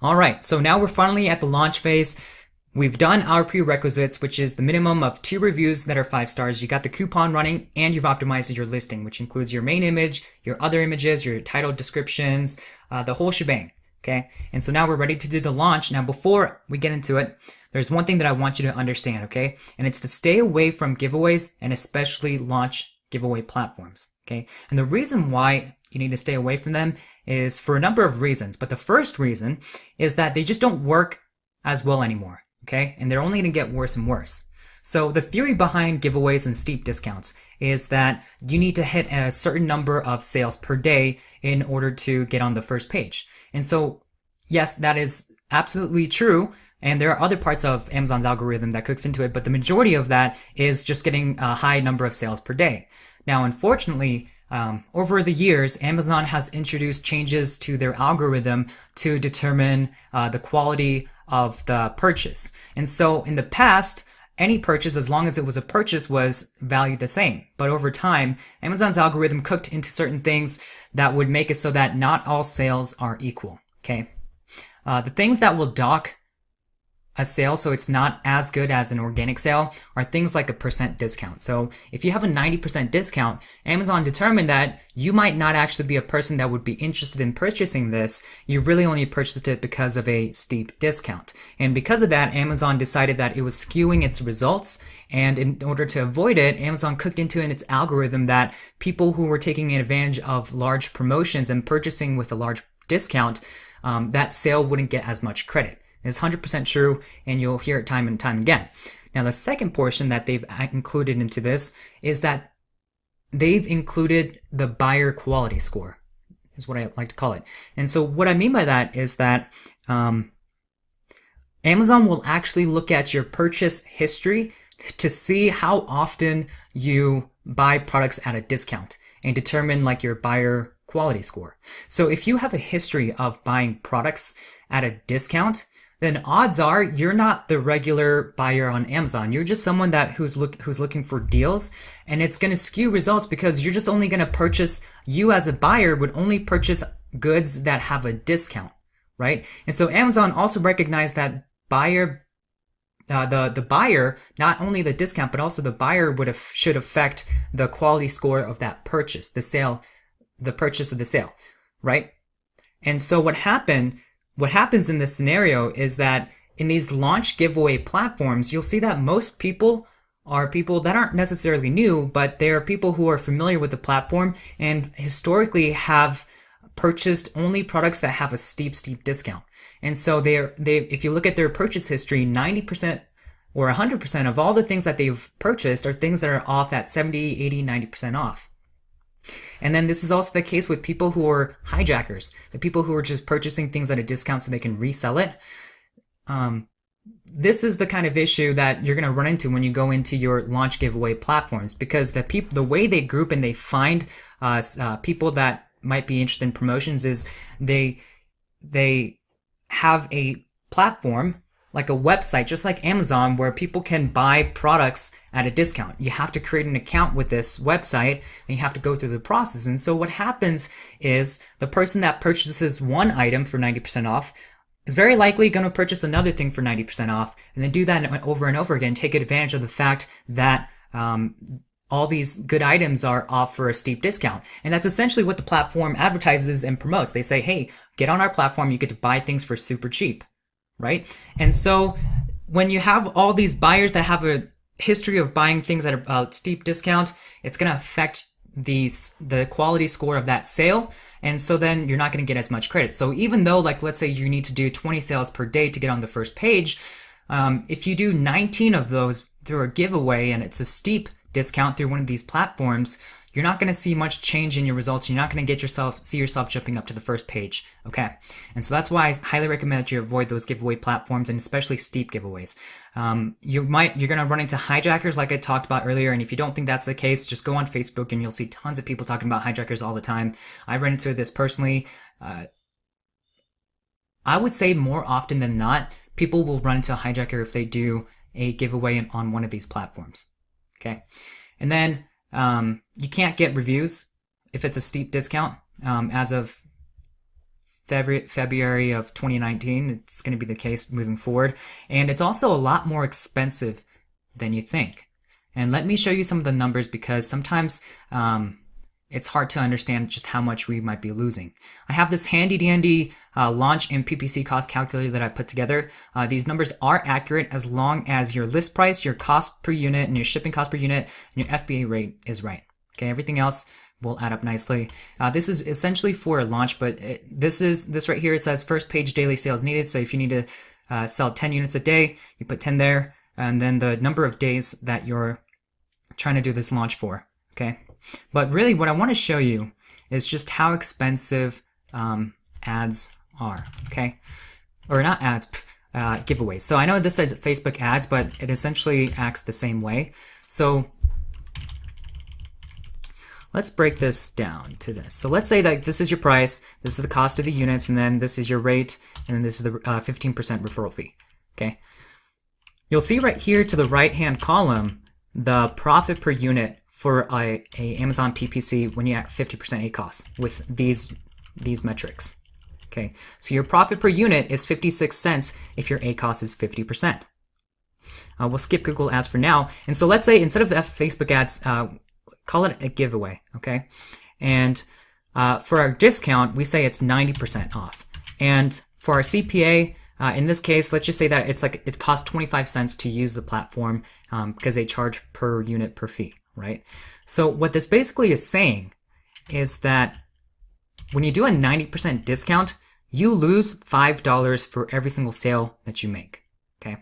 All right, so now we're finally at the launch phase. We've done our prerequisites, which is the minimum of 2 reviews that are 5 stars. You got the coupon running, and you've optimized your listing, which includes your main image, your other images, your title descriptions, the whole shebang. Okay, and so now we're ready to do the launch. Now, before we get into it, there's one thing that I want you to understand, okay? And it's to stay away from giveaways and especially launch giveaway platforms, okay? And the reason why you need to stay away from them is for a number of reasons. But the first reason is that they just don't work as well anymore, okay? And they're only going to get worse and worse. So the theory behind giveaways and steep discounts is that you need to hit a certain number of sales per day in order to get on the first page. And so, yes, that is absolutely true. And there are other parts of Amazon's algorithm that cooks into it, but the majority of that is just getting a high number of sales per day. Now, unfortunately, over the years, Amazon has introduced changes to their algorithm to determine the quality of the purchase. And so in the past, any purchase, as long as it was a purchase, was valued the same. But over time, Amazon's algorithm cooked into certain things that would make it so that not all sales are equal. Okay, the things that will dock a sale so it's not as good as an organic sale are things like a percent discount. So if you have a 90% discount, Amazon determined that you might not actually be a person that would be interested in purchasing this. You really only purchased it because of a steep discount. And because of that, Amazon decided that it was skewing its results. And in order to avoid it, Amazon cooked into its algorithm that people who were taking advantage of large promotions and purchasing with a large discount, that sale wouldn't get as much credit. It's 100% true, and you'll hear it time and time again. Now, the second portion that they've included into this is that they've included the buyer quality score, is what I like to call it. And so what I mean by that is that Amazon will actually look at your purchase history to see how often you buy products at a discount and determine like your buyer quality score. So if you have a history of buying products at a discount, then odds are you're not the regular buyer on Amazon. You're just someone who's looking for deals, and it's going to skew results because you're just only going to purchase. You as a buyer would only purchase goods that have a discount, right? And so Amazon also recognized that the buyer, not only the discount but also the buyer should affect the quality score of that purchase, the purchase of the sale, right? And so what happens in this scenario is that in these launch giveaway platforms, you'll see that most people are people that aren't necessarily new, but they are people who are familiar with the platform and historically have purchased only products that have a steep discount. And so if you look at their purchase history, 90% or 100% of all the things that they've purchased are things that are off at 70, 80, 90% off. And then this is also the case with people who are hijackers, the people who are just purchasing things at a discount so they can resell it. This is the kind of issue that you're going to run into when you go into your launch giveaway platforms, because the way they group and they find people that might be interested in promotions is they have a platform like a website, just like Amazon, where people can buy products at a discount. You have to create an account with this website and you have to go through the process. And so what happens is the person that purchases one item for 90% off is very likely going to purchase another thing for 90% off and then do that over and over again, take advantage of the fact that all these good items are off for a steep discount. And that's essentially what the platform advertises and promotes. They say, hey, get on our platform, you get to buy things for super cheap. Right? And so when you have all these buyers that have a history of buying things at a steep discount, it's going to affect the quality score of that sale. And so then you're not going to get as much credit. So even though, like, let's say you need to do 20 sales per day to get on the first page, if you do 19 of those through a giveaway and it's a steep discount through one of these platforms, you're not going to see much change in your results. You're not going to see yourself jumping up to the first page. Okay. And so that's why I highly recommend that you avoid those giveaway platforms, and especially steep giveaways. You're going to run into hijackers like I talked about earlier. And if you don't think that's the case, just go on Facebook and you'll see tons of people talking about hijackers all the time. I ran into this personally. I would say more often than not, people will run into a hijacker if they do a giveaway on one of these platforms. Okay. And then you can't get reviews if it's a steep discount. As of February of 2019. It's going to be the case moving forward. And it's also a lot more expensive than you think. And let me show you some of the numbers, because sometimes it's hard to understand just how much we might be losing. I have this handy dandy launch and PPC cost calculator that I put together. These numbers are accurate as long as your list price, your cost per unit, and your shipping cost per unit, and your FBA rate is right. Okay, everything else will add up nicely. This is essentially for a launch, but this right here, it says first page daily sales needed. So if you need to sell 10 units a day, you put 10 there, and then the number of days that you're trying to do this launch for. Okay, but really what I want to show you is just how expensive ads are. Okay, or not ads, giveaways. So I know this says Facebook ads, but it essentially acts the same way. So let's break this down to this. So let's say that this is your price, this is the cost of the units, and then this is your rate, and then this is the 15% referral fee. Okay, you'll see right here to the right hand column the profit per unit for a Amazon PPC when you at 50% ACOS with these metrics. Okay, so your profit per unit is 56 cents if your ACOS is 50%. We'll skip Google Ads for now, and so let's say instead of Facebook ads, call it a giveaway. Okay, and for our discount, we say it's 90% off, and for our CPA, in this case, let's just say that it costs 25 cents to use the platform because they charge per unit per fee, right? So what this basically is saying is that when you do a 90% discount, you lose $5 for every single sale that you make, okay?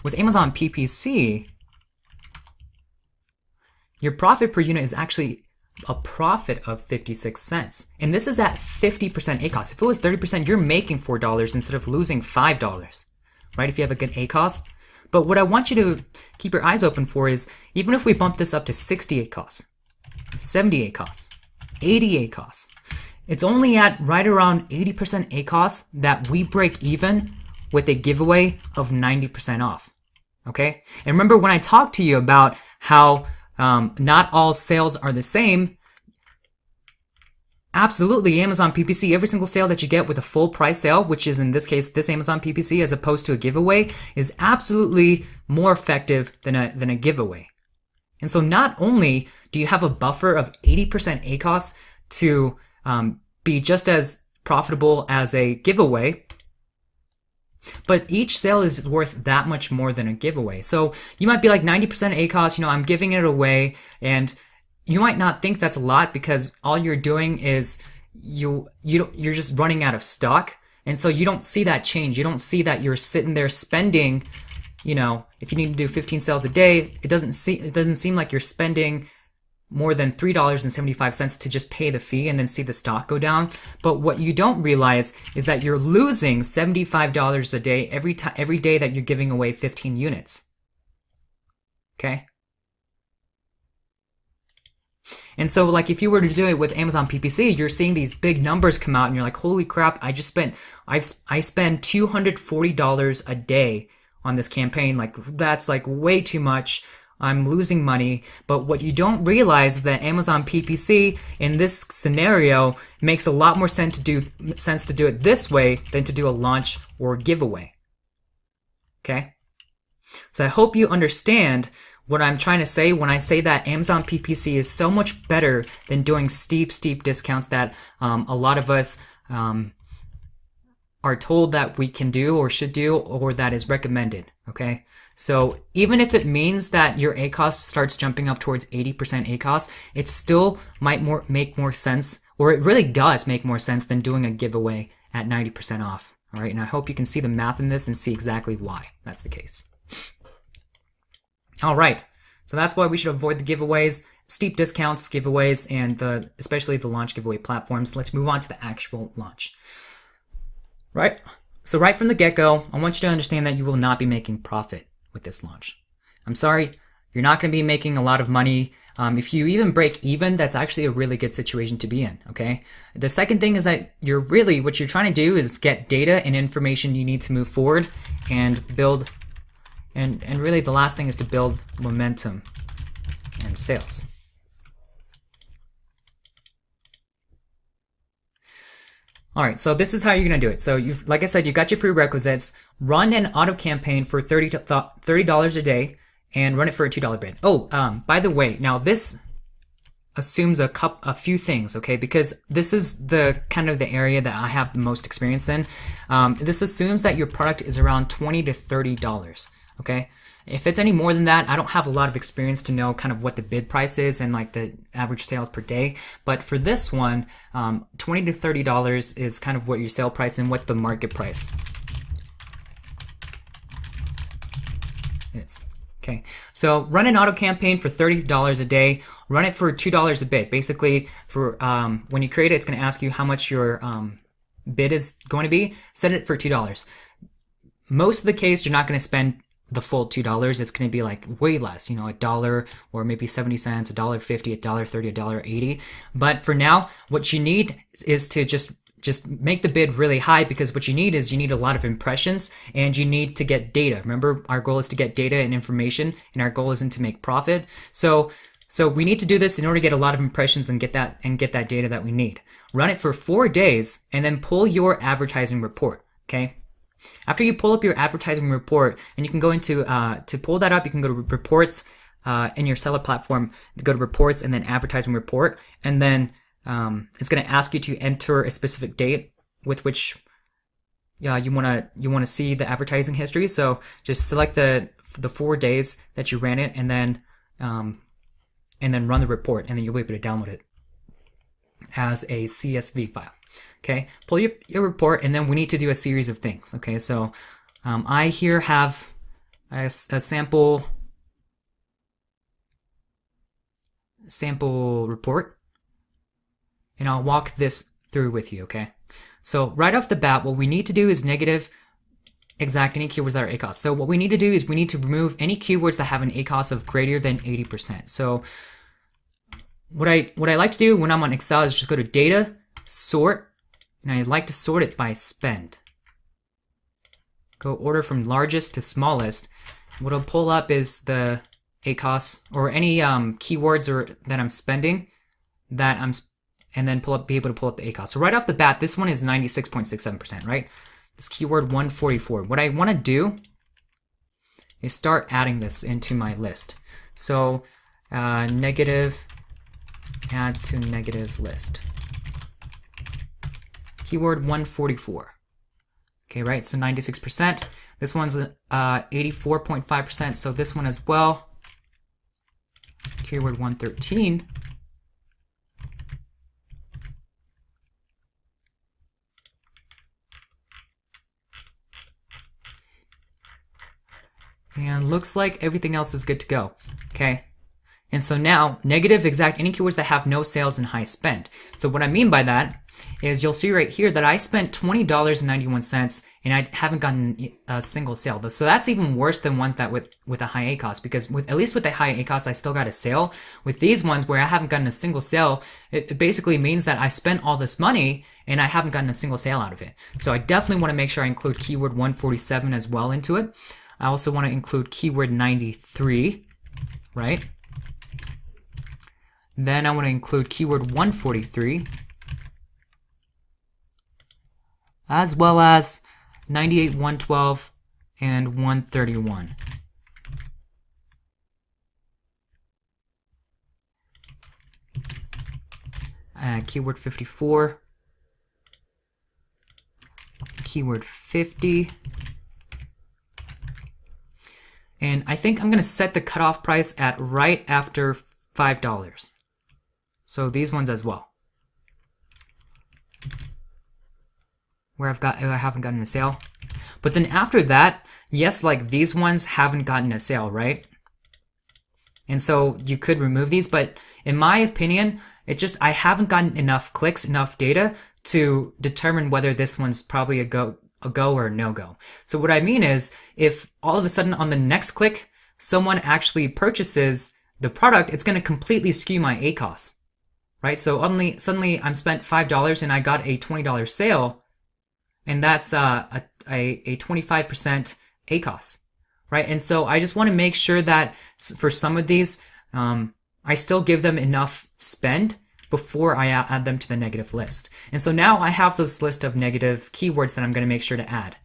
With Amazon PPC, your profit per unit is actually a profit of 56 cents. And this is at 50% ACOS. If it was 30%, you're making $4 instead of losing $5, right? If you have a good ACOS. But what I want you to keep your eyes open for is, even if we bump this up to 60 ACOS, 70 ACOS, 80 ACOS, it's only at right around 80% ACOS that we break even with a giveaway of 90% off, okay? And remember when I talked to you about how not all sales are the same. Absolutely, Amazon PPC, every single sale that you get with a full price sale, which is in this case this Amazon PPC as opposed to a giveaway, is absolutely more effective than a giveaway. And so not only do you have a buffer of 80% ACOS to be just as profitable as a giveaway, but each sale is worth that much more than a giveaway. So you might be like 90% ACOS, I'm giving it away, and you might not think that's a lot because all you're doing is you're just running out of stock, and so you don't see that change. You don't see that you're sitting there spending, if you need to do 15 sales a day, it doesn't seem like you're spending more than $3.75 to just pay the fee and then see the stock go down. But what you don't realize is that you're losing $75 a day every day that you're giving away 15 units. Okay? And so like if you were to do it with Amazon PPC, you're seeing these big numbers come out and you're like, holy crap, I spend $240 a day on this campaign. Like that's like way too much. I'm losing money. But what you don't realize is that Amazon PPC in this scenario makes a lot more sense to do it this way than to do a launch or giveaway. Okay? So I hope you understand what I'm trying to say when I say that Amazon PPC is so much better than doing steep discounts that a lot of us are told that we can do or should do, or that is recommended, okay? So even if it means that your ACOS starts jumping up towards 80% ACOS, it still might make more sense, or it really does make more sense than doing a giveaway at 90% off, all right? And I hope you can see the math in this and see exactly why that's the case. All right, so that's why we should avoid the giveaways, steep discounts, giveaways, and especially the launch giveaway platforms. Let's move on to the actual launch. Right, so right from the get-go, I want you to understand that you will not be making profit with this launch. I'm sorry, you're not going to be making a lot of money. If you even break even, that's actually a really good situation to be in, okay? The second thing is that what you're trying to do is get data and information you need to move forward and build, and really the last thing is to build momentum and sales. All right, so this is how you're gonna do it. So you've, like I said, you got your prerequisites. Run an auto campaign for $30 a day, and run it for a $2 bid. Oh, by the way, now this assumes a few things, okay? Because this is the kind of the area that I have the most experience in. This assumes that your product is around $20 to $30, okay? If it's any more than that, I don't have a lot of experience to know kind of what the bid price is and like the average sales per day. But for this one, $20 to $30 is kind of what your sale price and what the market price is. Okay, so run an auto campaign for $30 a day. Run it for $2 a bid. Basically, for when you create it, it's going to ask you how much your bid is going to be. Set it for $2. Most of the case, you're not going to spend the full $2. It's going to be like way less, you know, $1 or maybe 70 cents, $1.50, $1.30, $1.80. But for now, what you need is to just make the bid really high, because what you need is you need a lot of impressions and you need to get data. Remember, our goal is to get data and information, and our goal isn't to make profit. So we need to do this in order to get a lot of impressions and get that data that we need. Run it for 4 days and then pull your advertising report, okay? After you pull up your advertising report, and you can go into, to pull that up, you can go to reports in your seller platform, go to reports and then advertising report, and then it's going to ask you to enter a specific date with which you want to see the advertising history. So just select the 4 days that you ran it, and then run the report, and then you'll be able to download it as a CSV file. Okay, pull your report, and then we need to do a series of things. Okay, so I here have a sample report, and I'll walk this through with you, okay? So right off the bat, what we need to do is negative exact any keywords that are ACoS. So what we need to do is we need to remove any keywords that have an ACoS of greater than 80%. So what I like to do when I'm on Excel is just go to data, sort, and I like to sort it by spend. Go order from largest to smallest. What I'll pull up is the ACoS, or any keywords that I'm spending, and then be able to pull up the ACoS. So right off the bat, this one is 96.67%, right? This keyword 144. What I want to do is start adding this into my list. So negative, add to negative list. Keyword 144. Okay, right, so 96%. This one's 84.5%, so this one as well. Keyword 113. And looks like everything else is good to go. Okay. And so now, negative exact any keywords that have no sales and high spend. So what I mean by that is you'll see right here that I spent $20.91 and I haven't gotten a single sale. So that's even worse than ones that with a high ACoS, because at least with a high ACoS, I still got a sale. With these ones where I haven't gotten a single sale, it basically means that I spent all this money and I haven't gotten a single sale out of it. So I definitely want to make sure I include keyword 147 as well into it. I also want to include keyword 93, right? Then I want to include keyword 143, as well as 98, 112, and 131. Keyword 54, keyword 50, and I think I'm going to set the cutoff price at right after $5. So these ones as well, where I haven't gotten a sale. But then after that, yes, like these ones haven't gotten a sale, right? And so you could remove these, but in my opinion, I haven't gotten enough clicks, enough data to determine whether this one's probably a go or a no-go. So what I mean is, if all of a sudden on the next click, someone actually purchases the product, it's going to completely skew my ACoS, right? So suddenly I'm spent $5 and I got a $20 sale, and that's a 25% ACoS, right? And so I just want to make sure that for some of these, I still give them enough spend, before I add them to the negative list. And so now I have this list of negative keywords that I'm going to make sure to add.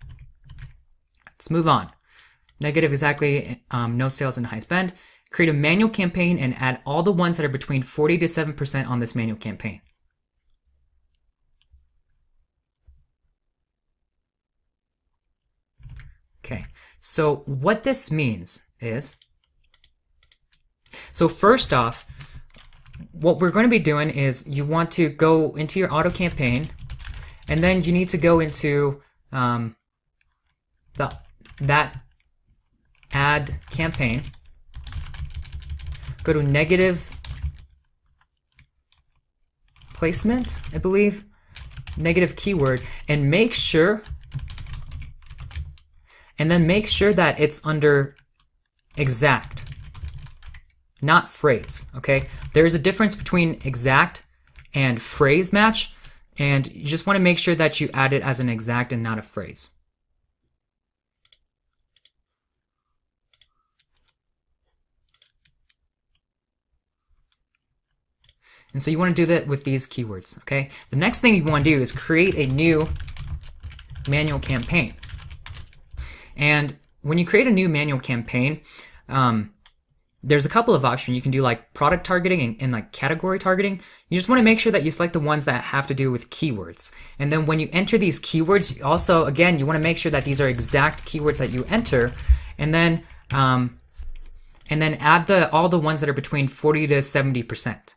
Let's move on. Negative exactly, no sales and high spend. Create a manual campaign and add all the ones that are between 40 to 7% on this manual campaign. Okay, so what this means is, so first off, what we're going to be doing is you want to go into your auto campaign, and then you need to go into that add campaign, go to negative placement, I believe, negative keyword, and make sure that it's under exact, not phrase, okay? There's a difference between exact and phrase match, and you just want to make sure that you add it as an exact and not a phrase. And so you want to do that with these keywords, okay? The next thing you want to do is create a new manual campaign. And when you create a new manual campaign, there's a couple of options. You can do like product targeting and like category targeting. You just want to make sure that you select the ones that have to do with keywords. And then when you enter these keywords, you also, again, you want to make sure that these are exact keywords that you enter, and then add all the ones that are between 40 to 70%,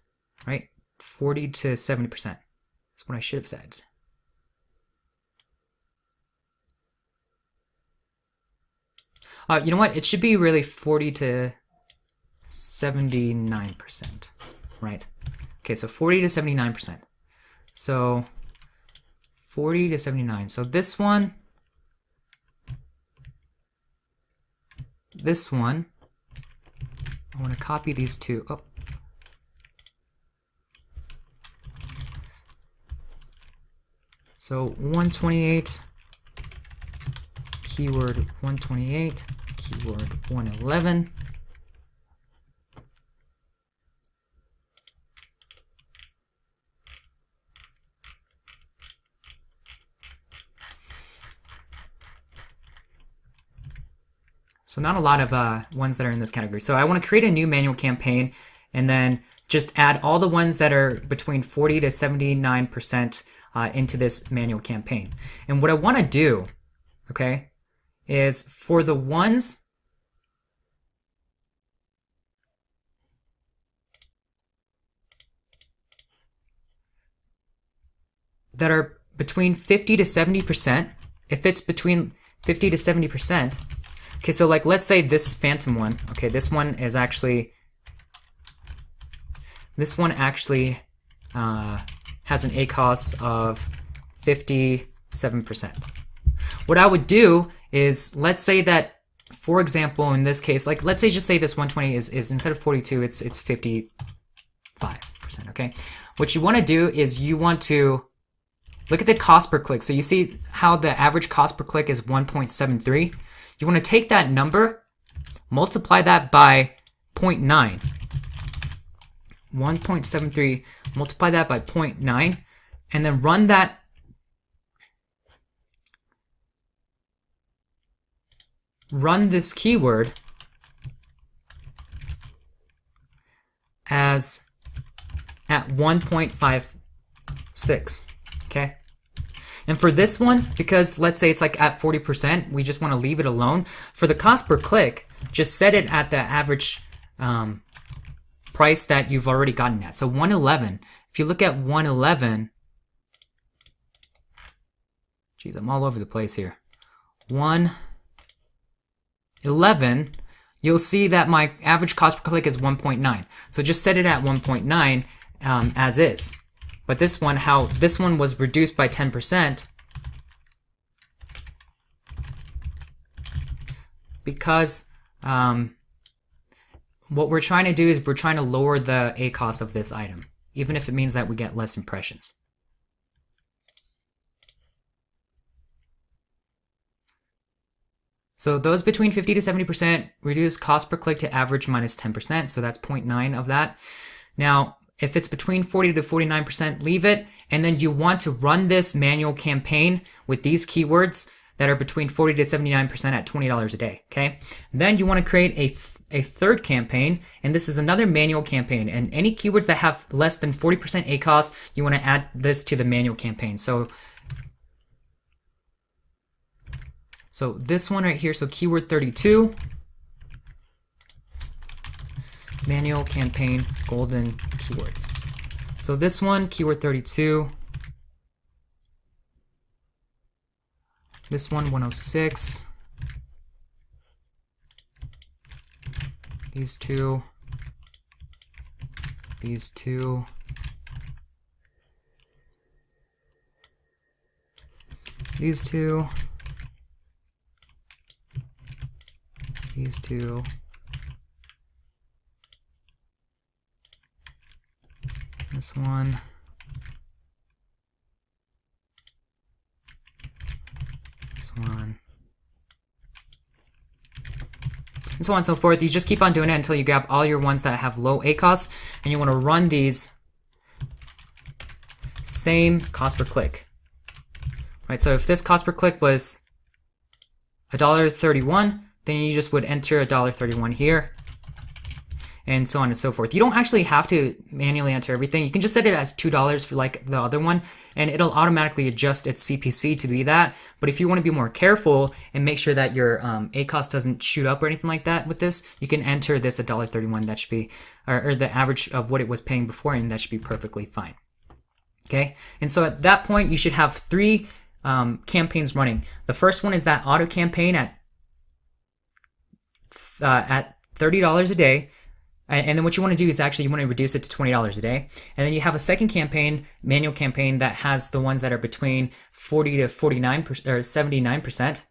right? 40 to 70%. That's what I should have said. You know what? It should be really 40 to 79%, right? Okay, so 40 to 79%. So 40 to 79. So this one, I want to copy these two. Oh. So 128, keyword 128, keyword 111. So not a lot of ones that are in this category. So I want to create a new manual campaign and then just add all the ones that are between 40 to 79% into this manual campaign. And what I want to do, okay, is for the ones that are between 50 to 70%, if it's between 50 to 70%, okay, so like let's say this phantom one, okay, this one actually has an ACOS of 57%. What I would do is, let's say that, for example, in this case, like let's say just say this 120 is instead of 42, it's 55%, okay? What you want to do is you want to look at the cost per click. So you see how the average cost per click is 1.73? You want to take that number, multiply that by 0.9. 1.73, multiply that by 0.9, and then run this keyword as at 1.56, okay? And for this one, because let's say it's like at 40%, we just want to leave it alone. For the cost per click, just set it at the average price that you've already gotten at. So 111, if you look at 111, geez, I'm all over the place here. 111, you'll see that my average cost per click is 1.9. So just set it at 1.9 as is. But this one, how this one was reduced by 10% because what we're trying to do is we're trying to lower the ACOS of this item, even if it means that we get less impressions. So those between 50 to 70% reduce cost per click to average minus 10%, so that's 0.9 of that. Now, If it's between 40 to 49%, leave it. And then you want to run this manual campaign with these keywords that are between 40 to 79% at $20 a day, okay? Then you want to create a third campaign, and this is another manual campaign. And any keywords that have less than 40% ACoS, you want to add this to the manual campaign. So this one right here, so keyword 32, manual campaign, golden keywords. So this one, keyword 32, this one, 106, these two, these two, these two, these two, this one, this one, and so on and so forth. You just keep on doing it until you grab all your ones that have low ACoS, and you want to run these same cost per click. Right, so if this cost per click was $1.31, then you just would enter $1.31 here, and so on and so forth. You don't actually have to manually enter everything. You can just set it as $2 for like the other one, and it'll automatically adjust its CPC to be that. But if you want to be more careful and make sure that your ACoS doesn't shoot up or anything like that with this, you can enter this $1.31. That should be, or the average of what it was paying before, and that should be perfectly fine. Okay, and so at that point, you should have 3 campaigns running. The first one is that auto campaign at $30 a day. And then what you want to do is actually you want to reduce it to $20 a day. And then you have a second campaign, manual campaign, that has the ones that are between 40 to 49% or 79%.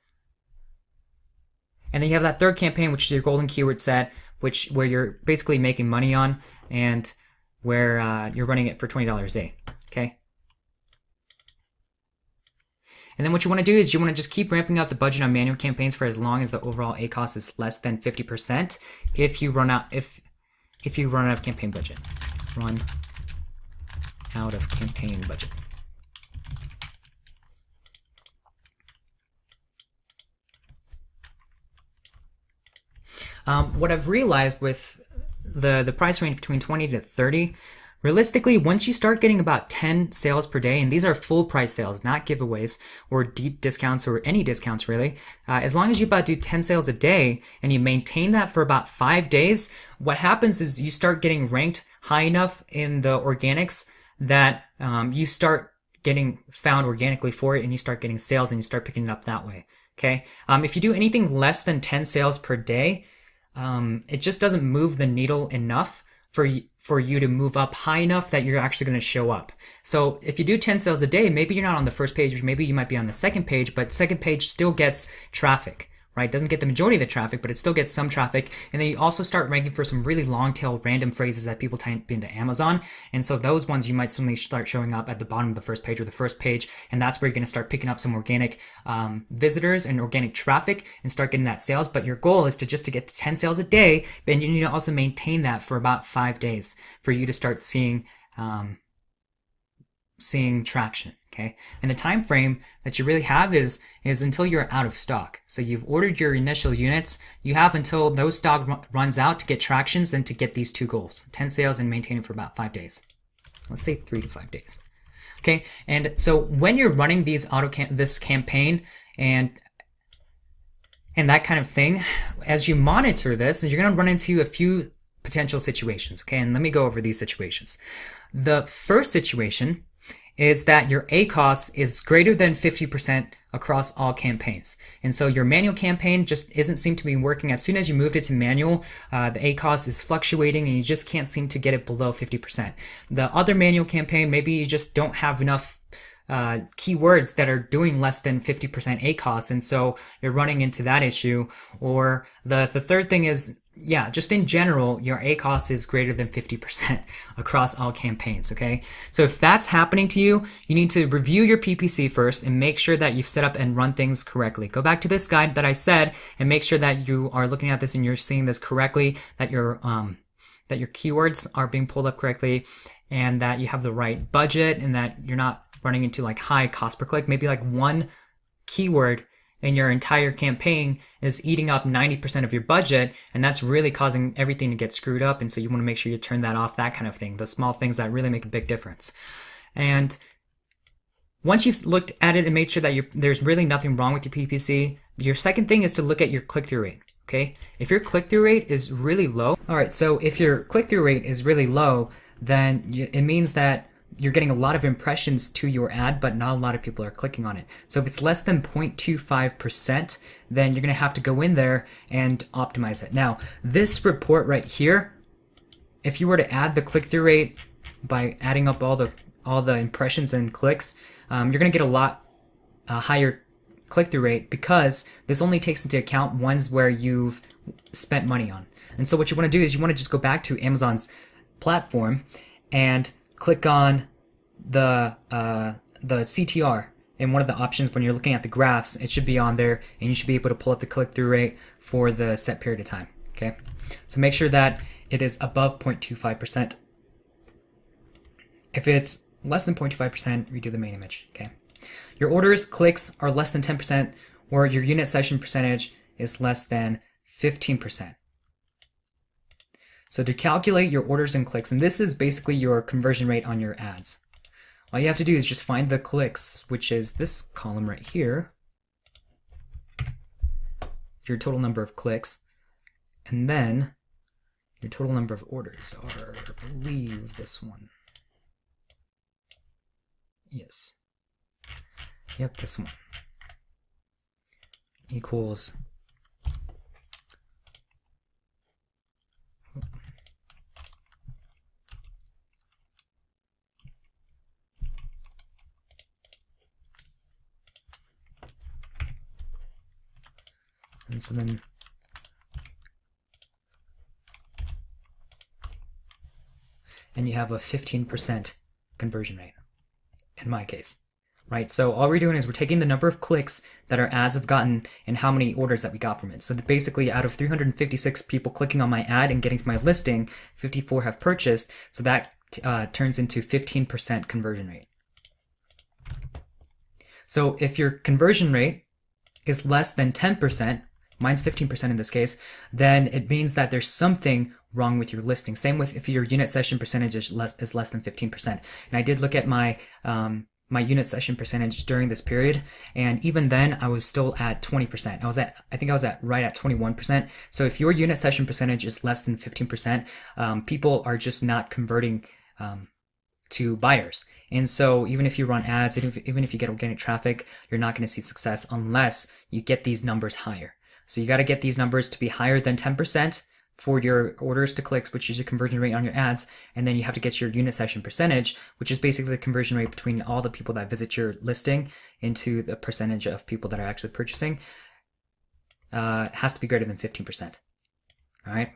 And then you have that third campaign, which is your golden keyword set, where you're basically making money on, and where you're running it for $20 a day. Okay. And then what you want to do is you want to just keep ramping up the budget on manual campaigns for as long as the overall ACoS is less than 50%. If you run out of campaign budget, run out of campaign budget. What I've realized with the price range between 20 to 30, realistically, once you start getting about 10 sales per day, and these are full price sales, not giveaways or deep discounts or any discounts really, as long as you about do 10 sales a day and you maintain that for about 5 days, what happens is you start getting ranked high enough in the organics that you start getting found organically for it, and you start getting sales and you start picking it up that way. Okay. If you do anything less than 10 sales per day, it just doesn't move the needle enough for you to move up high enough that you're actually going to show up. So if you do 10 sales a day, maybe you're not on the first page, maybe you might be on the second page, but second page still gets traffic, right? Doesn't get the majority of the traffic, but it still gets some traffic. And then you also start ranking for some really long tail random phrases that people type into Amazon. And so those ones you might suddenly start showing up at the bottom of the first page or the first page. And that's where you're going to start picking up some organic visitors and organic traffic and start getting that sales. But your goal is to get to 10 sales a day, and you need to also maintain that for about 5 days for you to start seeing traction. Okay, and the time frame that you really have is until you're out of stock. So you've ordered your initial units, you have until those stock runs out to get tractions and to get these 2 goals: 10 sales and maintain it for about 5 days. Let's say 3 to 5 days. Okay, and so when you're running these this campaign and that kind of thing, as you monitor this, you're going to run into a few potential situations. Okay, and let me go over these situations. The first situation is that your ACoS is greater than 50% across all campaigns. And so your manual campaign just seem to be working. As soon as you moved it to manual, the ACoS is fluctuating and you just can't seem to get it below 50%. The other manual campaign, maybe you just don't have enough keywords that are doing less than 50% ACoS, and so you're running into that issue. Or the third thing is, yeah, just in general, your ACoS is greater than 50% across all campaigns, okay? So if that's happening to you, you need to review your PPC first and make sure that you've set up and run things correctly. Go back to this guide that I said and make sure that you are looking at this and you're seeing this correctly, that your keywords are being pulled up correctly. and that you have the right budget and that you're not running into like high cost per click. Maybe like one keyword in your entire campaign is eating up 90% of your budget, and that's really causing everything to get screwed up. And so you want to make sure you turn that off, that kind of thing. The small things that really make a big difference. And once you've looked at it and made sure that there's really nothing wrong with your PPC, your second thing is to look at your click-through rate. Okay, if your click-through rate is really low, all right, so if your click-through rate is really low, then it means that you're getting a lot of impressions to your ad, but not a lot of people are clicking on it. So if it's less than 0.25%, then you're gonna have to go in there and optimize it. Now, this report right here, if you were to add the click-through rate by adding up all the impressions and clicks, you're gonna get a lot higher click-through rate, because this only takes into account ones where you've spent money on. And so what you want to do is you want to just go back to Amazon's platform and click on the CTR in one of the options. When you're looking at the graphs, it should be on there, and you should be able to pull up the click-through rate for the set period of time. Okay, so make sure that it is above 0.25%. If it's less than 0.25%, redo the main image. Okay. Your orders, clicks are less than 10%, or your unit session percentage is less than 15%. So to calculate your orders and clicks, and this is basically your conversion rate on your ads, all you have to do is just find the clicks, which is this column right here, your total number of clicks, and then your total number of orders are, I believe, this one. Yes. Yep, this one equals and so then you have a 15% conversion rate in my case. Right, so all we're doing is we're taking the number of clicks that our ads have gotten and how many orders that we got from it. So that basically, out of 356 people clicking on my ad and getting to my listing, 54 have purchased. So that turns into 15% conversion rate. So if your conversion rate is less than 10%, mine's 15% in this case, then it means that there's something wrong with your listing. Same with if your unit session percentage is less than 15%. And I did look at my unit session percentage during this period, and even then I was still at 20%. I think I was right at 21%. So if your unit session percentage is less than 15%, people are just not converting to buyers. And so even if you run ads, even if you get organic traffic, you're not going to see success unless you get these numbers higher. So you got to get these numbers to be higher than 10% for your orders to clicks, which is your conversion rate on your ads, and then you have to get your unit session percentage, which is basically the conversion rate between all the people that visit your listing into the percentage of people that are actually purchasing. Has to be greater than 15%. All right.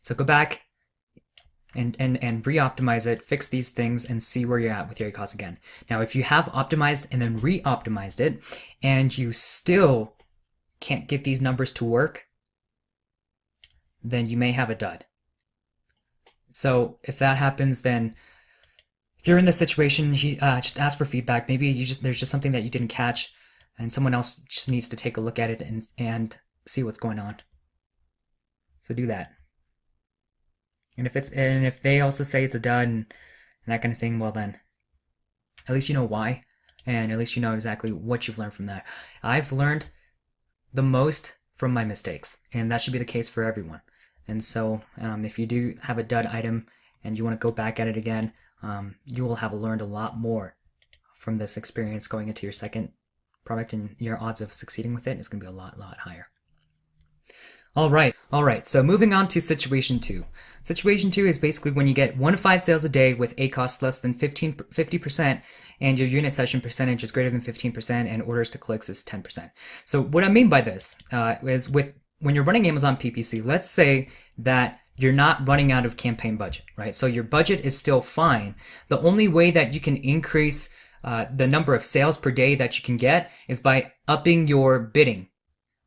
So go back and re-optimize it, fix these things, and see where you're at with your costs again. Now, if you have optimized and then re-optimized it, and you still can't get these numbers to work, then you may have a dud. So if that happens, then if you're in this situation, just ask for feedback. Maybe there's just something that you didn't catch, and someone else just needs to take a look at it and see what's going on. So do that. And if they also say it's a dud and that kind of thing, well then, at least you know why, and at least you know exactly what you've learned from that. I've learned the most from my mistakes, and that should be the case for everyone. And so if you do have a dud item and you want to go back at it again, you will have learned a lot more from this experience going into your second product, and your odds of succeeding with it is going to be a lot higher. All right, so moving on to situation 2. Situation 2 is basically when you get 1 to 5 sales a day with a cost less than 50% and your unit session percentage is greater than 15% and orders to clicks is 10%. So what I mean by this is when you're running Amazon PPC, let's say that you're not running out of campaign budget, right? So your budget is still fine. The only way that you can increase the number of sales per day that you can get is by upping your bidding.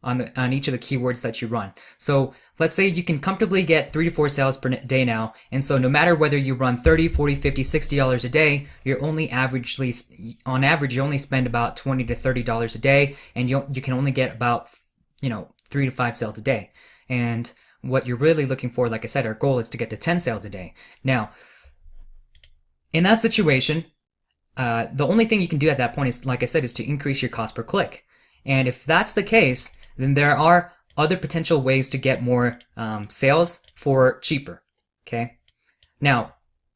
on each of the keywords that you run. So let's say you can comfortably get 3 to 4 sales per day now. And so no matter whether you run 30, 40, 50, $60 a day, you're only on average, you only spend about $20 to $30 a day, and you can only get about, 3 to 5 sales a day. And what you're really looking for, like I said, our goal is to get to 10 sales a day. Now, in that situation, the only thing you can do at that point is, like I said, is to increase your cost per click. And if that's the case, then there are other potential ways to get more sales for cheaper, okay? Now,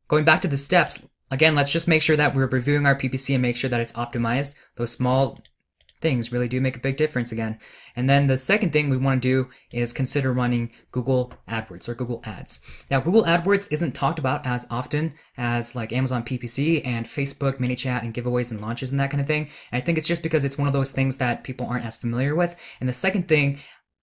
going back to the steps, again, let's just make sure that we're reviewing our PPC and make sure that it's optimized. Those small things really do make a big difference again. And then the second thing we want to do is consider running Google AdWords or Google Ads. Now, Google AdWords isn't talked about as often as like Amazon PPC and Facebook ManyChat and giveaways and launches and that kind of thing. And I think it's just because it's one of those things that people aren't as familiar with. And the second thing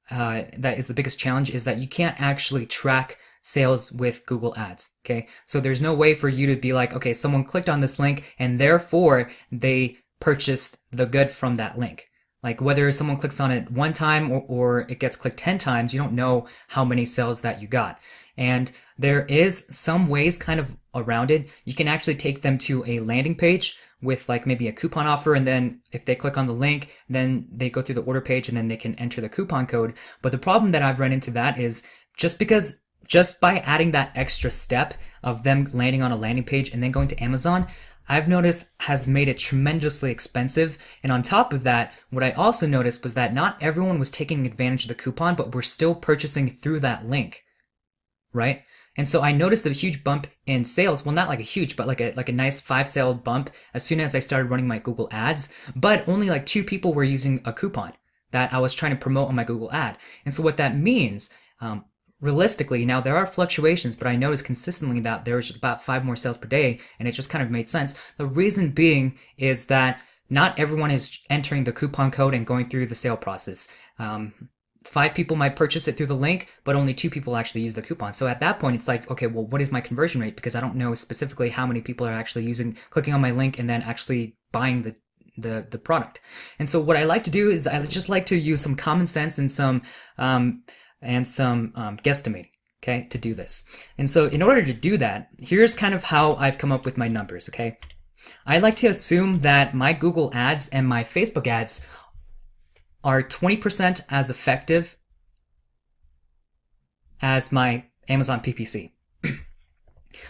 that is the biggest challenge is that you can't actually track sales with Google Ads, okay? So there's no way for you to be like, okay, someone clicked on this link and therefore they purchased the good from that link. Like whether someone clicks on it one time or it gets clicked 10 times, you don't know how many sales that you got. And there is some ways kind of around it. You can actually take them to a landing page with like maybe a coupon offer, and then if they click on the link, then they go through the order page and then they can enter the coupon code. But the problem that I've run into that is just by adding that extra step of them landing on a landing page and then going to Amazon, I've noticed has made it tremendously expensive. And on top of that, what I also noticed was that not everyone was taking advantage of the coupon, but were still purchasing through that link, right? And so I noticed a huge bump in sales. Well, not like a huge, but like a nice 5 sale bump as soon as I started running my Google ads, but only like 2 people were using a coupon that I was trying to promote on my Google ad. And so what that means, realistically, now there are fluctuations, but I noticed consistently that there was just about 5 more sales per day, and it just kind of made sense. The reason being is that not everyone is entering the coupon code and going through the sale process. 5 people might purchase it through the link, but only 2 people actually use the coupon. So at that point, it's like, okay, well, what is my conversion rate? Because I don't know specifically how many people are actually clicking on my link and then actually buying the product. And so what I like to do is I just like to use some common sense and some guesstimating, okay, to do this. And so in order to do that, here's kind of how I've come up with my numbers, okay? I like to assume that my Google ads and my Facebook ads are 20% as effective as my Amazon PPC.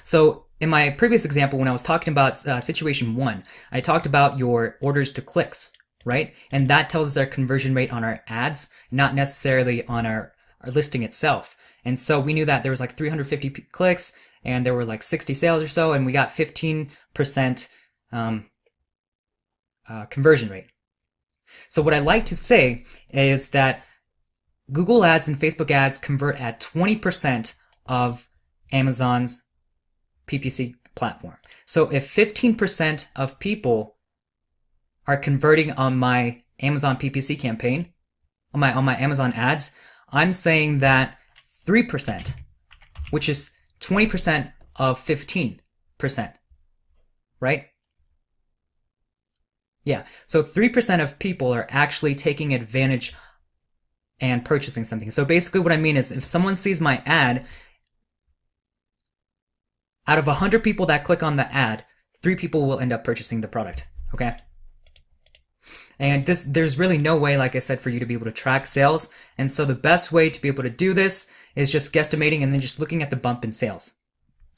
So in my previous example, when I was talking about situation 1, I talked about your orders to clicks, right? And that tells us our conversion rate on our ads, not necessarily on our listing itself. And so we knew that there was like 350 clicks and there were like 60 sales or so, and we got 15% conversion rate. So what I like to say is that Google ads and Facebook ads convert at 20% of Amazon's PPC platform. So if 15% of people are converting on my Amazon PPC campaign, on my Amazon ads, I'm saying that 3%, which is 20% of 15%, right? Yeah, so 3% of people are actually taking advantage and purchasing something. So basically what I mean is if someone sees my ad, out of 100 people that click on the ad, 3 people will end up purchasing the product, okay? And there's really no way, like I said, for you to be able to track sales. And so the best way to be able to do this is just guesstimating and then just looking at the bump in sales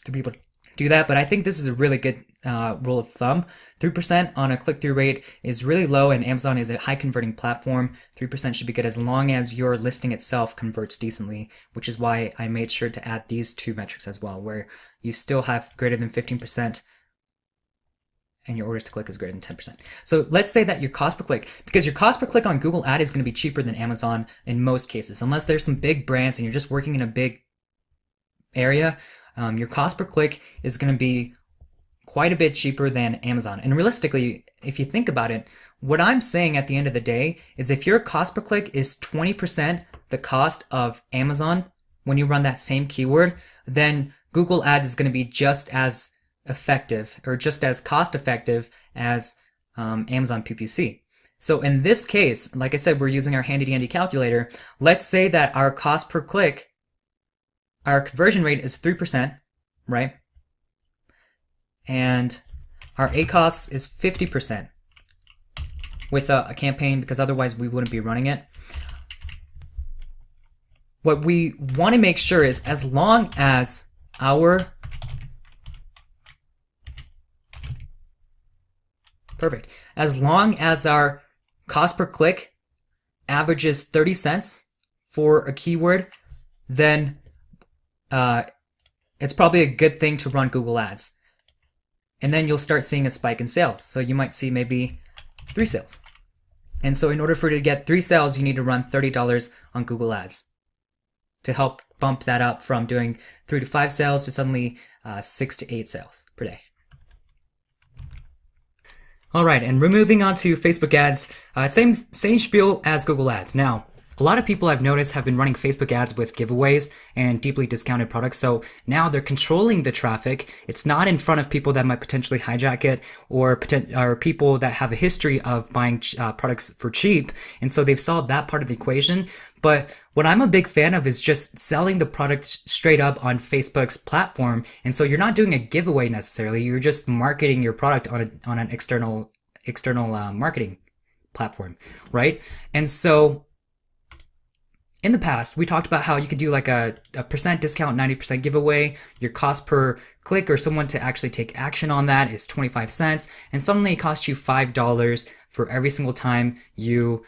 to be able to do that. But I think this is a really good rule of thumb. 3% on a click-through rate is really low, and Amazon is a high converting platform. 3% should be good as long as your listing itself converts decently, which is why I made sure to add these 2 metrics as well, where you still have greater than 15% and your orders to click is greater than 10%. So let's say that your cost per click, because your cost per click on Google Ad is going to be cheaper than Amazon in most cases, unless there's some big brands and you're just working in a big area, your cost per click is going to be quite a bit cheaper than Amazon. And realistically, if you think about it, what I'm saying at the end of the day is if your cost per click is 20% the cost of Amazon when you run that same keyword, then Google Ads is going to be just as effective or just as cost effective as Amazon PPC. So in this case, like I said, we're using our handy dandy calculator. Let's say that our cost per click, our conversion rate is 3%, right? And our ACoS is 50% with a campaign, because otherwise we wouldn't be running it. What we want to make sure is, as long as our as long as our cost per click averages 30 cents for a keyword, then it's probably a good thing to run Google Ads. And then you'll start seeing a spike in sales. So you might see maybe 3 sales. And so in order for you to get 3 sales, you need to run $30 on Google Ads to help bump that up from doing 3 to 5 sales to suddenly 6 to 8 sales per day. All right, and we're moving on to Facebook ads. Same spiel as Google Ads. Now, a lot of people I've noticed have been running Facebook ads with giveaways and deeply discounted products. So now they're controlling the traffic. It's not in front of people that might potentially hijack it, or people that have a history of buying products for cheap. And so they've solved that part of the equation. But what I'm a big fan of is just selling the product straight up on Facebook's platform. And so you're not doing a giveaway necessarily. You're just marketing your product on an external marketing platform, right? And so in the past, we talked about how you could do like a percent discount, 90% giveaway. Your cost per click or someone to actually take action on that is 25 cents. And suddenly it costs you $5 for every single time you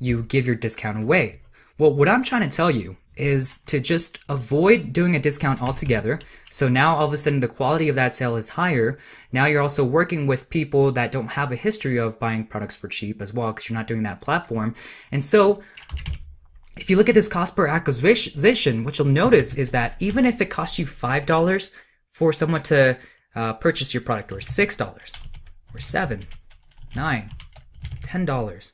give your discount away. Well, what I'm trying to tell you is to just avoid doing a discount altogether. So now all of a sudden the quality of that sale is higher. Now you're also working with people that don't have a history of buying products for cheap as well, because you're not doing that platform. And so if you look at this cost per acquisition, what you'll notice is that even if it costs you $5 for someone to purchase your product, or $6, or $7, $9, $10,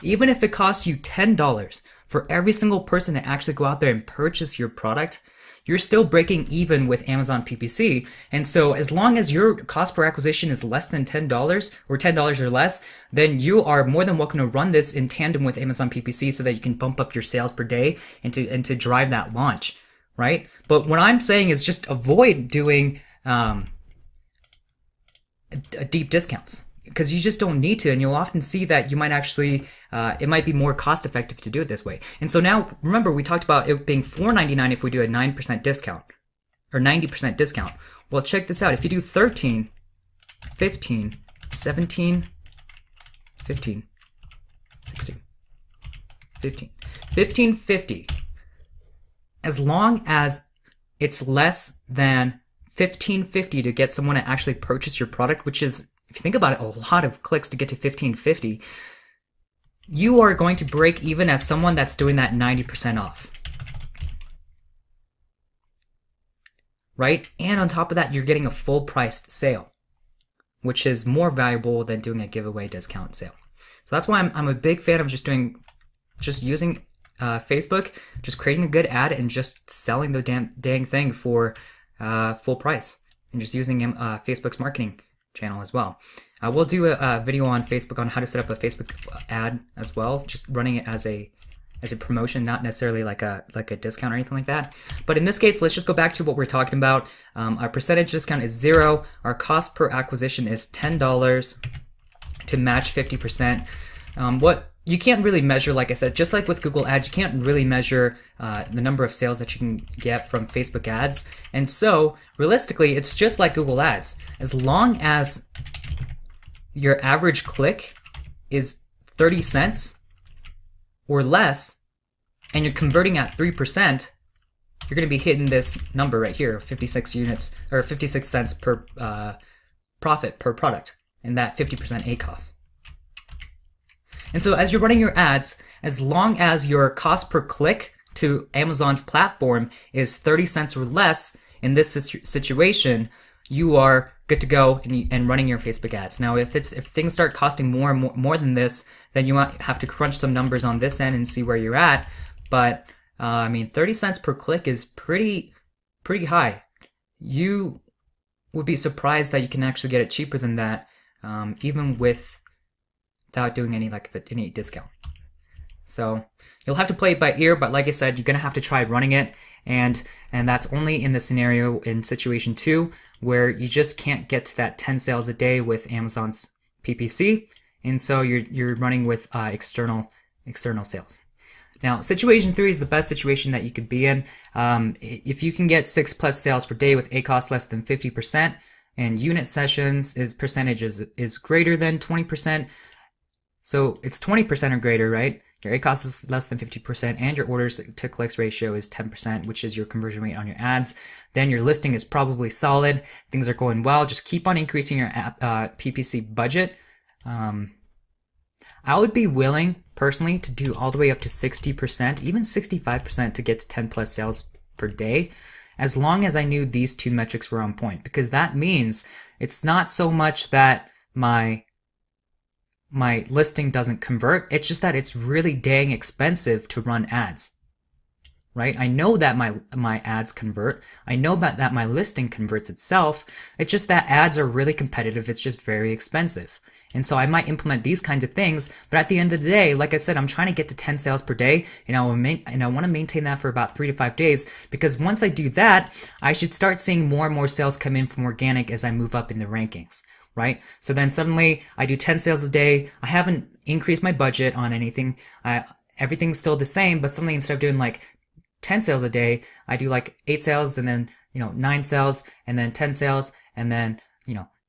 even if it costs you $10 for every single person to actually go out there and purchase your product, you're still breaking even with Amazon PPC. And so as long as your cost per acquisition is less than $10 or $10 or less, then you are more than welcome to run this in tandem with Amazon PPC so that you can bump up your sales per day and to drive that launch, right? But what I'm saying is just avoid doing deep discounts, because you just don't need to, and you'll often see that you might actually, it might be more cost effective to do it this way. And so now, remember, we talked about it being $4.99 if we do a 9% discount, or 90% discount. Well, check this out. If you do 13, 15, 17, 15, 16, 15, 15.50, as long as it's less than $15.50 to get someone to actually purchase your product, which is, if you think about it, a lot of clicks to get to $15.50, you are going to break even as someone that's doing that 90% off. Right? And on top of that, you're getting a full priced sale, which is more valuable than doing a giveaway discount sale. So that's why I'm a big fan of just using Facebook, just creating a good ad and just selling the dang thing for full price, and just using Facebook's marketing channel as well. We'll do a video on Facebook on how to set up a Facebook ad as well, just running it as a promotion, not necessarily like a discount or anything like that. But in this case, let's just go back to what we're talking about. Our percentage discount is 0. Our cost per acquisition is $10 to match 50%. What you can't really measure, like I said, just like with Google Ads, you can't really measure the number of sales that you can get from Facebook ads. And so realistically, it's just like Google Ads. As long as your average click is 30 cents or less, and you're converting at 3%, you're going to be hitting this number right here, 56 units or 56 cents per profit per product, and that 50% ACoS. And so as you're running your ads, as long as your cost per click to Amazon's platform is 30 cents or less in this situation, you are good to go and running your Facebook ads. Now, if things start costing more than this, then you might have to crunch some numbers on this end and see where you're at. But I mean, 30 cents per click is pretty high. You would be surprised that you can actually get it cheaper than that, even with without doing any discount. So you'll have to play it by ear, but like I said, you're gonna have to try running it, and that's only in the scenario in situation 2 where you just can't get to that 10 sales a day with Amazon's PPC, and so you're running with external sales. Now, situation 3 is the best situation that you could be in. If you can get 6+ sales per day with ACoS less than 50%, and unit sessions percentage is greater than 20%, so it's 20% or greater, right? Your ACoS is less than 50%, and your orders to clicks ratio is 10%, which is your conversion rate on your ads. Then your listing is probably solid. Things are going well. Just keep on increasing your PPC budget. I would be willing, personally, to do all the way up to 60%, even 65% to get to 10+ sales per day, as long as I knew these 2 metrics were on point, because that means it's not so much that my listing doesn't convert, it's just that it's really dang expensive to run ads, right? I know that my ads convert. I know that my listing converts itself. It's just that ads are really competitive. It's just very expensive. And so I might implement these kinds of things, but at the end of the day, like I said, I'm trying to get to 10 sales per day, and I want to maintain that for about 3 to 5 days, because once I do that, I should start seeing more and more sales come in from organic as I move up in the rankings, right? So then suddenly I do 10 sales a day. I haven't increased my budget on anything. Everything's still the same, but suddenly instead of doing like 10 sales a day, I do like 8 sales, and then 9 sales, and then 10 sales, and then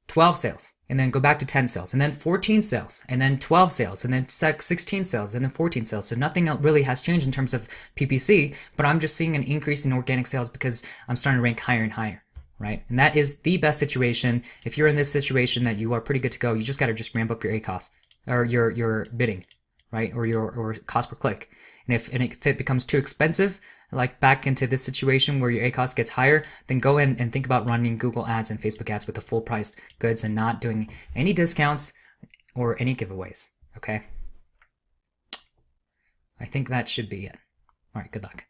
12 sales, and then go back to 10 sales, and then 14 sales, and then 12 sales, and then 16 sales, and then 14 sales. So nothing really has changed in terms of PPC, but I'm just seeing an increase in organic sales because I'm starting to rank higher and higher, right? And that is the best situation. If you're in this situation that you are pretty good to go, you just got to just ramp up your ACoS or your bidding, right? Or cost per click. And if it becomes too expensive, like back into this situation where your ACoS gets higher, then go in and think about running Google ads and Facebook ads with the full priced goods and not doing any discounts or any giveaways, okay? I think that should be it. All right, good luck.